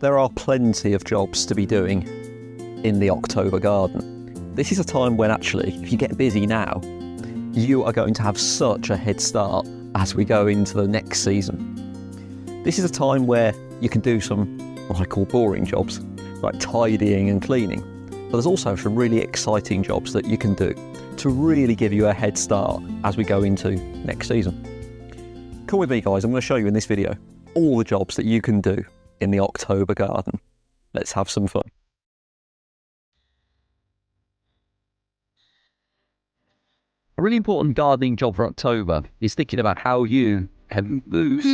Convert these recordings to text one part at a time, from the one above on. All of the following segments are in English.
there are plenty of jobs to be doing in the October garden. This is a time when actually, if you get busy now, you are going to have such a head start as we go into the next season. This is a time where you can do some what I call boring jobs, like tidying and cleaning. But there's also some really exciting jobs that you can do to really give you a head start as we go into next season. Come with me, guys. I'm going to show you in this video all the jobs that you can do in the October garden. Let's have some fun. A really important gardening job for October is thinking about how you can boost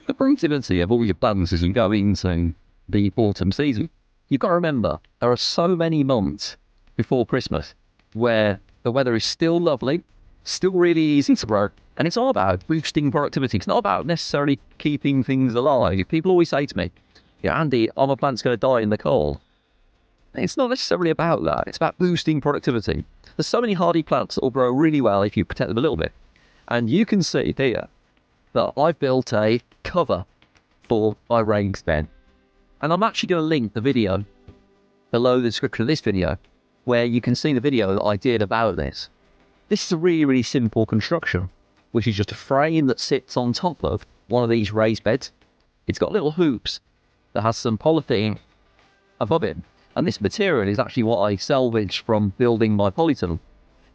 the productivity of all your plants as you go into the autumn season. You've got to remember, there are so many months before Christmas where the weather is still lovely, still really easy to grow, and it's all about boosting productivity. It's not about necessarily keeping things alive. People always say to me, yeah, Andy, are my plants going to die in the cold? It's not necessarily about that. It's about boosting productivity. There's so many hardy plants that will grow really well if you protect them a little bit. And you can see here that I've built a cover for my raised bed. And I'm actually going to link the video below the description of this video where you can see the video that I did about this. This is a really, really simple construction, which is just a frame that sits on top of one of these raised beds. It's got little hoops that has some polythene above it. And this material is actually what I salvaged from building my polytunnel.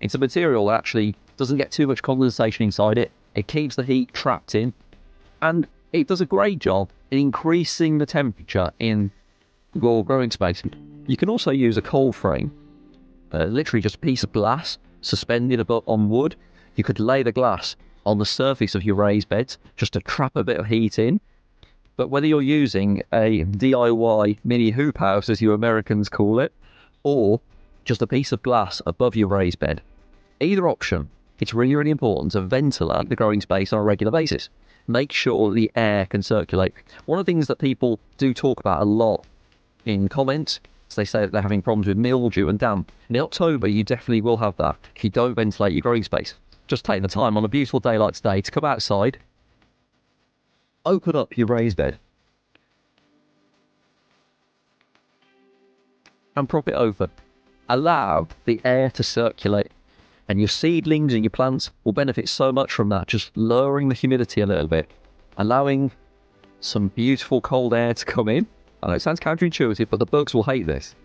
It's a material that actually doesn't get too much condensation inside it. It keeps the heat trapped in, and it does a great job in increasing the temperature in your growing space. You can also use a cold frame, literally just a piece of glass suspended above on wood. You could lay the glass on the surface of your raised beds just to trap a bit of heat in. But whether you're using a DIY mini hoop house, as you Americans call it, or just a piece of glass above your raised bed, either option, it's really, really important to ventilate the growing space on a regular basis. Make sure the air can circulate. One of the things that people do talk about a lot in comments is they say that they're having problems with mildew and damp. In October, you definitely will have that if you don't ventilate your growing space. Just take the time on a beautiful day like today to come outside, open up your raised bed and prop it open. Allow the air to circulate, and your seedlings and your plants will benefit so much from that, just lowering the humidity a little bit, allowing some beautiful cold air to come in. I know it sounds counterintuitive, but the bugs will hate this.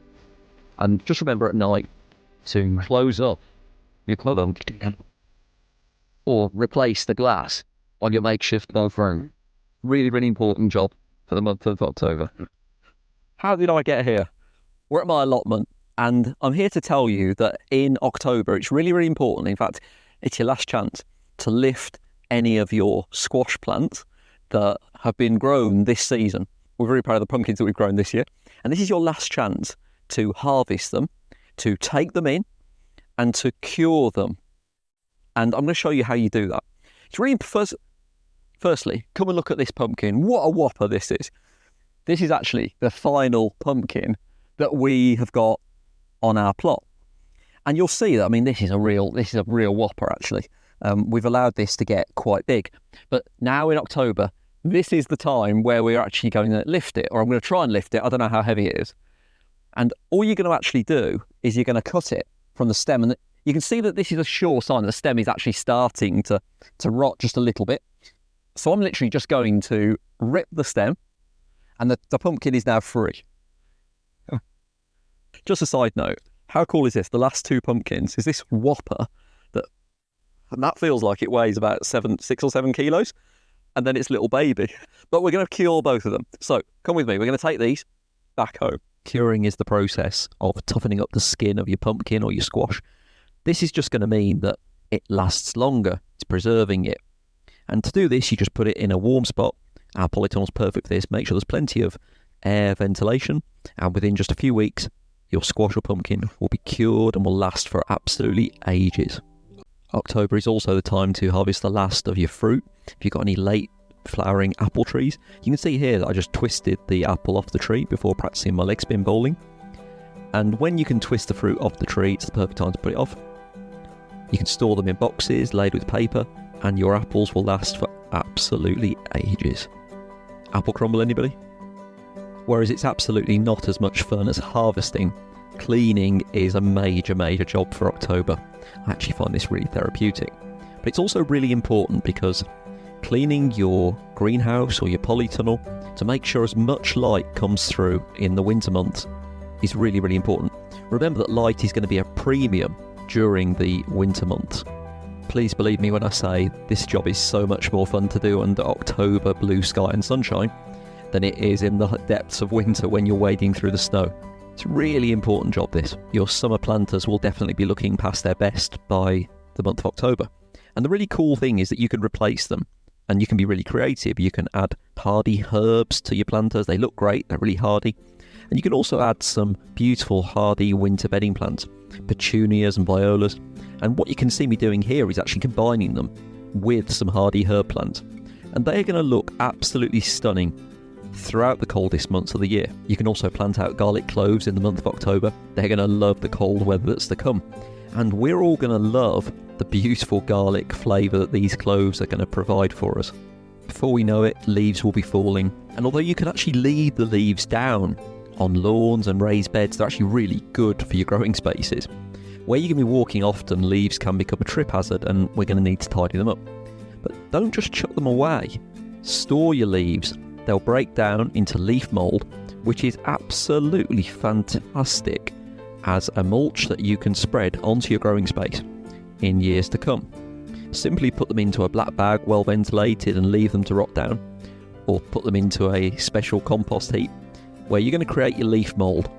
And just remember at night to close up your cover or replace the glass on your makeshift bathroom. Really, really important job for the month of October. How did I get here? We're at my allotment, and I'm here to tell you that in October, it's really, really important. In fact, it's your last chance to lift any of your squash plants that have been grown this season. We're very proud of the pumpkins that we've grown this year. And this is your last chance to harvest them, to take them in, and to cure them. And I'm going to show you how you do that. It's really Firstly, come and look at this pumpkin. What a whopper this is. This is actually the final pumpkin that we have got on our plot. And you'll see that, I mean, this is a real whopper, actually. We've allowed this to get quite big. But now in October, this is the time where we're actually going to lift it, or I'm going to try and lift it. I don't know how heavy it is. And all you're going to actually do is you're going to cut it from the stem. And you can see that this is a sure sign that the stem is actually starting to rot just a little bit. So I'm literally just going to rip the stem, and the pumpkin is now free. Just a side note, how cool is this? The last two pumpkins is this whopper and that feels like it weighs about 6 or 7 kilos, and then it's little baby. But we're going to cure both of them. So come with me, we're going to take these back home. Curing is the process of toughening up the skin of your pumpkin or your squash. This is just going to mean that it lasts longer. It's preserving it. And to do this, you just put it in a warm spot. Our polytunnel's perfect for this. Make sure there's plenty of air ventilation. And within just a few weeks, your squash or pumpkin will be cured and will last for absolutely ages. October is also the time to harvest the last of your fruit. If you've got any late flowering apple trees, you can see here that I just twisted the apple off the tree before practicing my leg spin bowling. And when you can twist the fruit off the tree, it's the perfect time to put it off. You can store them in boxes laid with paper, and your apples will last for absolutely ages. Apple crumble, anybody? whereas it's absolutely not as much fun as harvesting. Cleaning is a major job for October. I actually find this really therapeutic. But it's also really important because cleaning your greenhouse or your polytunnel to make sure as much light comes through in the winter months is really important. Remember that light is going to be a premium during the winter months. Please believe me when I say this job is so much more fun to do under October blue sky and sunshine than it is in the depths of winter when you're wading through the snow. It's a really important job, this. Your summer planters will definitely be looking past their best by the month of October. And the really cool thing is that you can replace them and you can be really creative. You can add hardy herbs to your planters. They look great, they're really hardy. And you can also add some beautiful hardy winter bedding plants, petunias and violas. And what you can see me doing here is actually combining them with some hardy herb plants. And they're going to look absolutely stunning throughout the coldest months of the year. You can also plant out garlic cloves in the month of October. They're going to love the cold weather that's to come. And we're all going to love the beautiful garlic flavour that these cloves are going to provide for us. Before we know it, leaves will be falling. And although you can actually leave the leaves down on lawns and raised beds, they're actually really good for your growing spaces. Where you're going to be walking often, leaves can become a trip hazard and we're going to need to tidy them up. But don't just chuck them away. Store your leaves. They'll break down into leaf mould, which is absolutely fantastic as a mulch that you can spread onto your growing space in years to come. Simply put them into a black bag, well ventilated, and leave them to rot down, or put them into a special compost heap where you're going to create your leaf mould,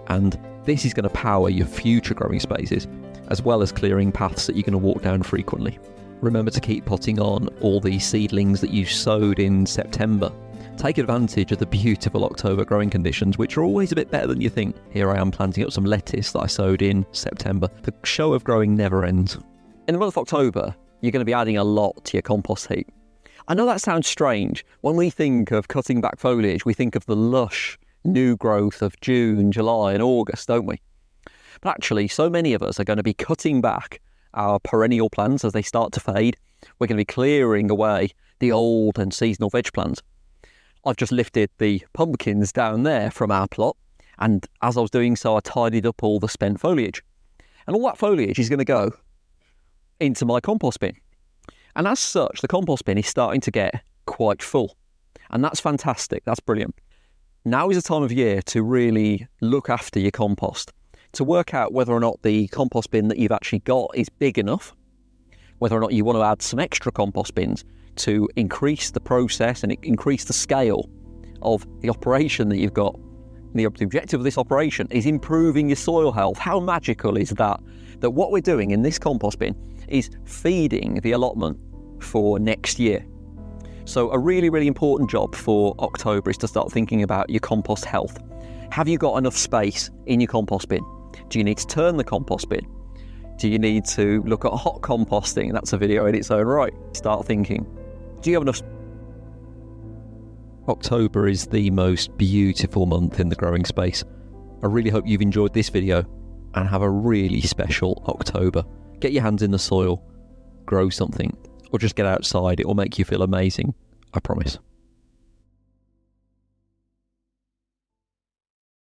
and this is going to power your future growing spaces, as well as clearing paths that you're going to walk down frequently. Remember to keep potting on all the seedlings that you sowed in September. Take advantage of the beautiful October growing conditions, which are always a bit better than you think. Here I am planting up some lettuce that I sowed in September. The show of growing never ends. In the month of October, you're going to be adding a lot to your compost heap. I know that sounds strange. When we think of cutting back foliage, we think of the lush new growth of June, July and August, don't we? But actually, so many of us are going to be cutting back our perennial plants as they start to fade. We're going to be clearing away the old and seasonal veg plants. I've just lifted the pumpkins down there from our plot, and as I was doing so, I tidied up all the spent foliage. And all that foliage is going to go into my compost bin. And as such, the compost bin is starting to get quite full. And that's fantastic, that's brilliant. Now is the time of year to really look after your compost, to work out whether or not the compost bin that you've actually got is big enough, whether or not you want to add some extra compost bins to increase the process and increase the scale of the operation that you've got. The objective of this operation is improving your soil health. How magical is that? That what we're doing in this compost bin is feeding the allotment for next year. So a really important job for October is to start thinking about your compost health. Have you got enough space in your compost bin? Do you need to turn the compost bin? Do you need to look at hot composting? That's a video in its own right. Start thinking. Do you have enough? October is the most beautiful month in the growing space. I really hope you've enjoyed this video and have a really special October. Get your hands in the soil, grow something, or just get outside. It will make you feel amazing, I promise.